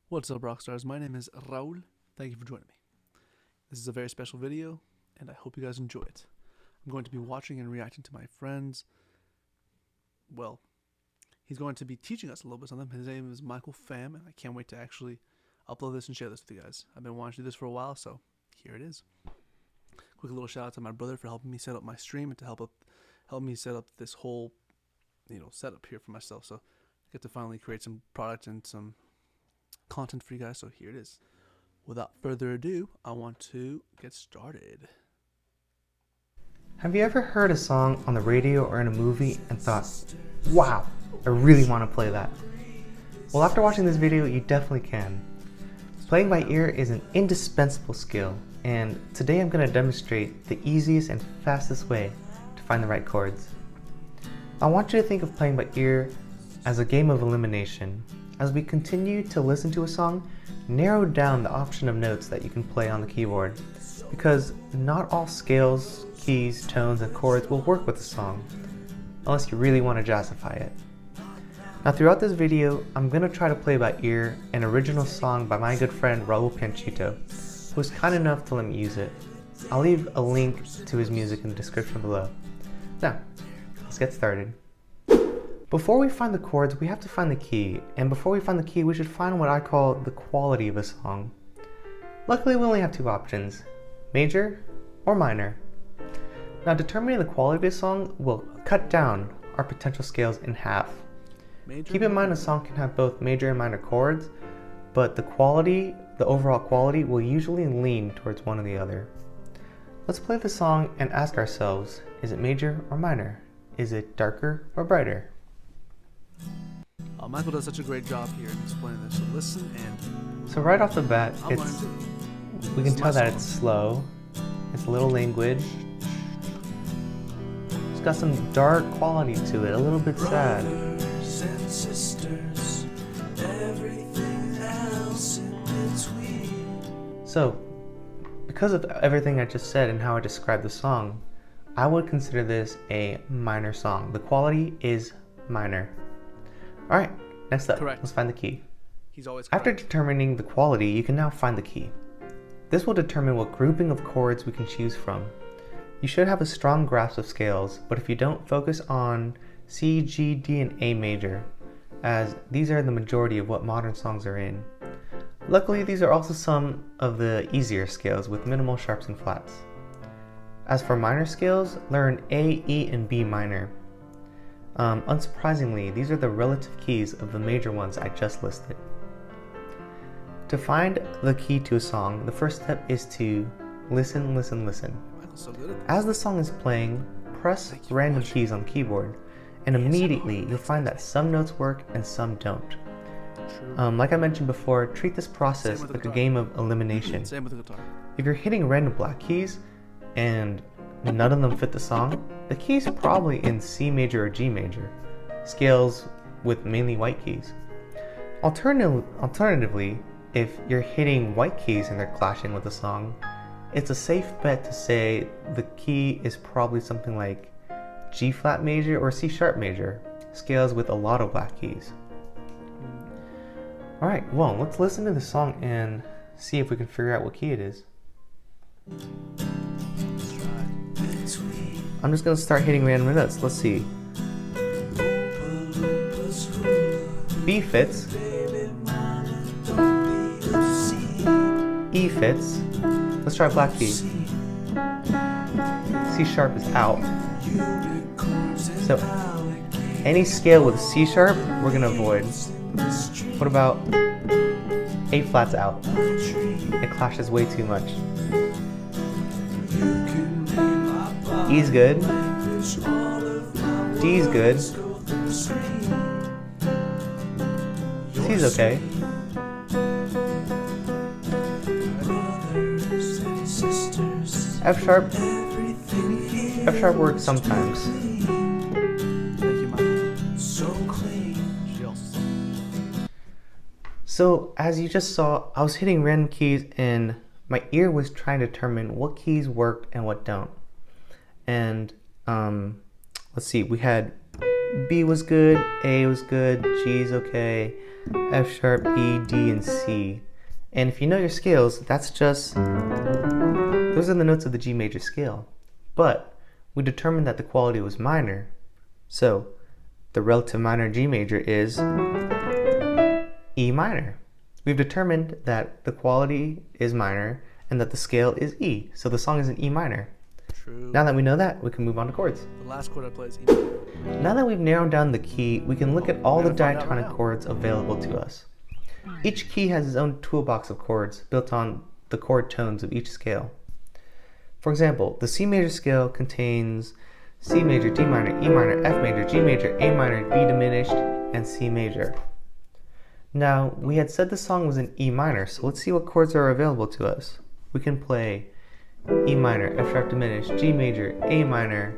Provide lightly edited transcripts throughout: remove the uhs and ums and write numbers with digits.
What's up, Rockstars? My name is Raul. Thank you for joining me. This is a very special video, and I hope you guys enjoy it. I'm going to be watching and reacting to my friends. Well, he's going to be teaching us a little bit on them. His name is Pham, and I can't wait to actually upload this and share this with you guys. I've been wanting to do this for a while, so here it is. Quick little shout out to my brother for helping me set up my stream and to help me set up this whole, setup here for myself. So I get to finally create some product and some content for you guys, so here it is. Without further ado, I want to get started. Have you ever heard a song on the radio or in a movie and thought, wow, I really want to play that? Well, after watching this video, you definitely can. Playing by ear is an indispensable skill, and today I'm going to demonstrate the easiest and fastest way to find the right chords. I want you to think of playing by ear as a game of elimination. As we continue to listen to a song, narrow down the option of notes that you can play on the keyboard, because not all scales, keys, tones, and chords will work with the song, unless you really want to jazzify it. Now throughout this video, I'm going to try to play by ear an original song by my good friend Raul who was kind enough to let me use it. I'll leave a link to his music in the description below. Now, let's get started. Before we find the chords, we have to find the key, and before we find the key, we should find what I call the quality of a song. Luckily, we only have two options, major or minor. Now, determining the quality of a song will cut down our potential scales in half. Keep in mind a song can have both major and minor chords, but the overall quality will usually lean towards one or the other. Let's play the song and ask ourselves, is it major or minor? Is it darker or brighter? Michael does such a great job here in explaining this. So listen and... So right off the bat, we can tell that it's slow. It's a little languid. It's got some dark quality to it, a little bit sad. So, because of everything I just said and how I described the song, I would consider this a minor song. The quality is minor. Alright, next up, Correct. Let's find the key. He's always correct. After determining the quality, you can now find the key. This will determine what grouping of chords we can choose from. You should have a strong grasp of scales, but if you don't, focus on C, G, D, and A major, as these are the majority of what modern songs are in. Luckily, these are also some of the easier scales with minimal sharps and flats. As for minor scales, learn A, E, and B minor. Unsurprisingly, these are the relative keys of the major ones I just listed. To find the key to a song, the first step is to listen. So good at As the song is playing, press random keys on the keyboard, and immediately you'll find that some notes work and some don't. Like I mentioned before, treat this process like a game of elimination. Same with the guitar. If you're hitting random black keys and none of them fit the song, the key is probably in C major or G major, scales with mainly white keys. Alternatively, if you're hitting white keys and they're clashing with the song, it's a safe bet to say the key is probably something like G flat major or C sharp major, scales with a lot of black keys. Alright, well, let's listen to the song and see if we can figure out what key it is. I'm just going to start hitting random notes. Let's see. B fits. E fits. Let's try black key. C sharp is out. So any scale with C sharp, we're going to avoid. What about A flat's out? It clashes way too much. E's good. D's good. C's okay. F sharp works sometimes. Thank you, Michael. So clean. So as you just saw, I was hitting random keys and my ear was trying to determine what keys worked and what don't. And let's see, we had B was good, A was good, G is okay, F sharp, E, D, and C. And if you know your scales, those are the notes of the G major scale. But we determined that the quality was minor, so the relative minor G major is E minor. We've determined that the quality is minor and that the scale is E, so the song is in E minor. True. Now that we know that, we can move on to chords. The last chord I play is E minor. Now that we've narrowed down the key, we can look at all the diatonic chords available to us. Each key has its own toolbox of chords built on the chord tones of each scale. For example, the C major scale contains C major, D minor, E minor, F major, G major, A minor, B diminished, and C major. Now, we had said the song was in E minor, so let's see what chords are available to us. We can play E minor, F sharp diminished, G major, A minor,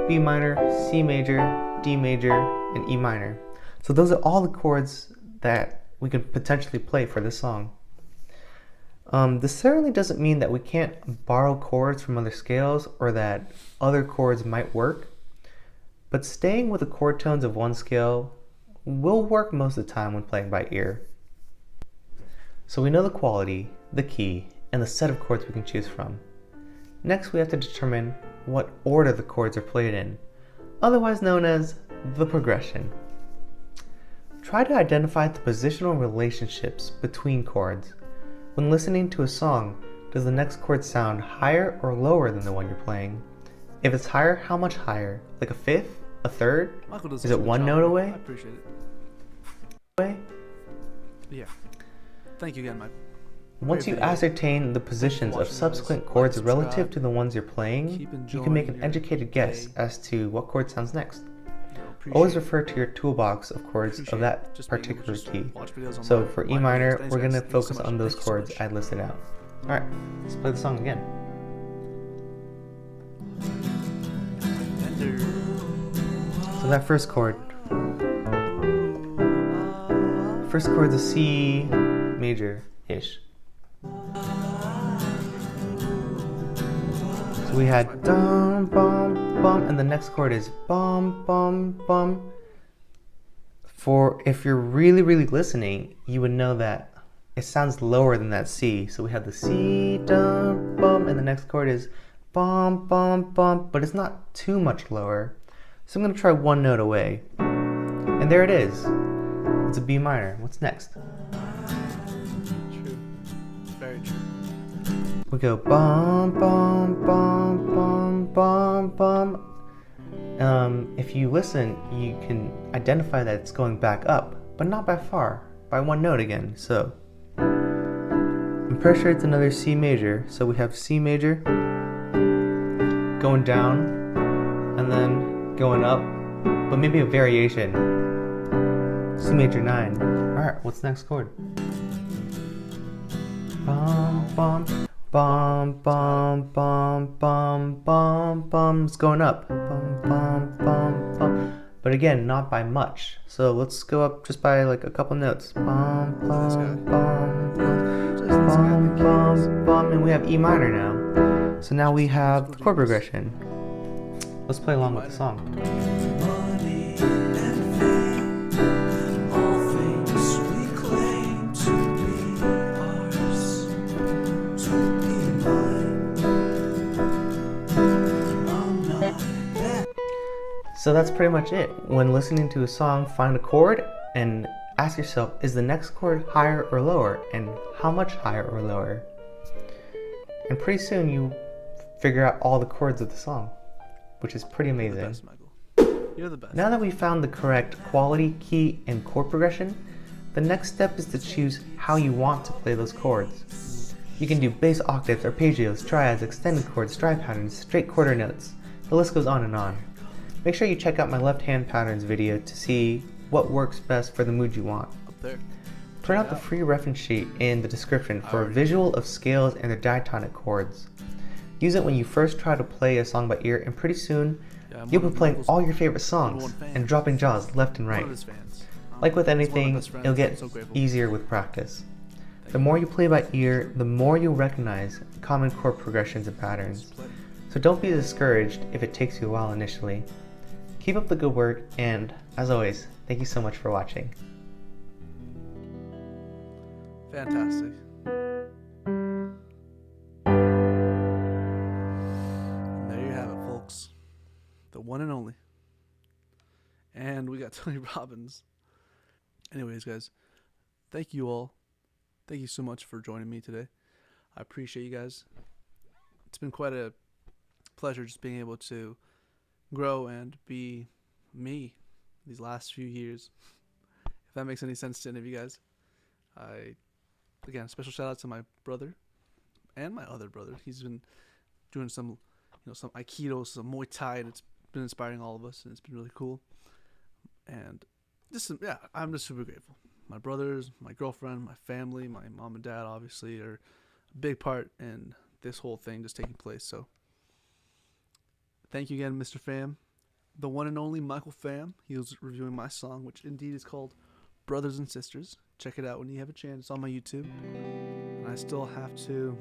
B minor, C major, D major, and E minor. So those are all the chords that we can potentially play for this song. This certainly doesn't mean that we can't borrow chords from other scales or that other chords might work, but staying with the chord tones of one scale will work most of the time when playing by ear. So we know the quality, the key, and the set of chords we can choose from. Next, we have to determine what order the chords are played in, otherwise known as the progression. Try to identify the positional relationships between chords. When listening to a song, does the next chord sound higher or lower than the one you're playing? If it's higher, how much higher? Like a fifth? A third? Is it one note away? I appreciate it. Away? Yeah. Thank you again, Michael. Once you ascertain the positions of subsequent chords relative to the ones you're playing, you can make an educated guess as to what chord sounds next. Always refer to your toolbox of chords of that particular key. So for E minor, we're going to focus on those chords I listed out. Alright, let's play the song again. So that first chord. First chord's a C major-ish. So we had dum bum bum, and the next chord is bum bum bum. For if you're really listening, you would know that it sounds lower than that C. So we have the C dum bum, and the next chord is bum bum bum, but it's not too much lower. So I'm gonna try one note away, and there it is. It's a B minor. What's next? True. Very true. We go bum bum bum bum bum bum. If you listen, you can identify that it's going back up, but not by far, by one note again. So I'm pretty sure it's another C major. So we have C major going down and then going up, but maybe a variation. C major 9. Alright, what's the next chord? Bum bum bum bum bum bum bum bum. It's going up. Bum bum bum bum. But again, not by much. So let's go up just by like a couple notes. Bum bum bum bum bum bum, and we have E minor now. So now we have the chord progression. Let's play along with the song. So that's pretty much it. When listening to a song, find a chord and ask yourself, is the next chord higher or lower? And how much higher or lower? And pretty soon you figure out all the chords of the song, which is pretty amazing. You're the best, Michael. You're the best. Now that we've found the correct quality, key, and chord progression, the next step is to choose how you want to play those chords. You can do bass octaves, arpeggios, triads, extended chords, stride patterns, straight quarter notes. The list goes on and on. Make sure you check out my left hand patterns video to see what works best for the mood you want. Up there. Print out the free reference sheet in the description for a visual of scales and their diatonic chords. Use it when you first try to play a song by ear, and pretty soon you'll be playing all your favorite songs and dropping jaws left and right. Like with anything, it'll get easier with practice. The more you play by ear, the more you'll recognize common chord progressions and patterns. So don't be discouraged if it takes you a while initially. Keep up the good work, and as always, thank you so much for watching. Fantastic. And there you have it, folks. The one and only. And we got Tony Robbins. Anyways, guys, thank you all. Thank you so much for joining me today. I appreciate you guys. It's been quite a pleasure just being able to grow and be me these last few years. If that makes any sense to any of you guys. Again, special shout out to my brother and my other brother. He's been doing some Aikido, some Muay Thai, and it's been inspiring all of us, and it's been really cool. And I'm just super grateful. My brothers, my girlfriend, my family, my mom and dad obviously are a big part in this whole thing just taking place. So thank you again, Mr. Pham, the one and only Michael Pham. He was reviewing my song, which indeed is called Brothers and Sisters. Check it out when you have a chance. It's on my YouTube. And I still have to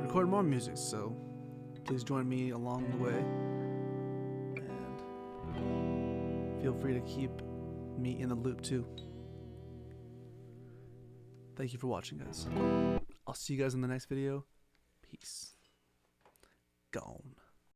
record more music, so please join me along the way. Feel free to keep me in the loop too. Thank you for watching, guys. I'll see you guys in the next video. Peace. Gone.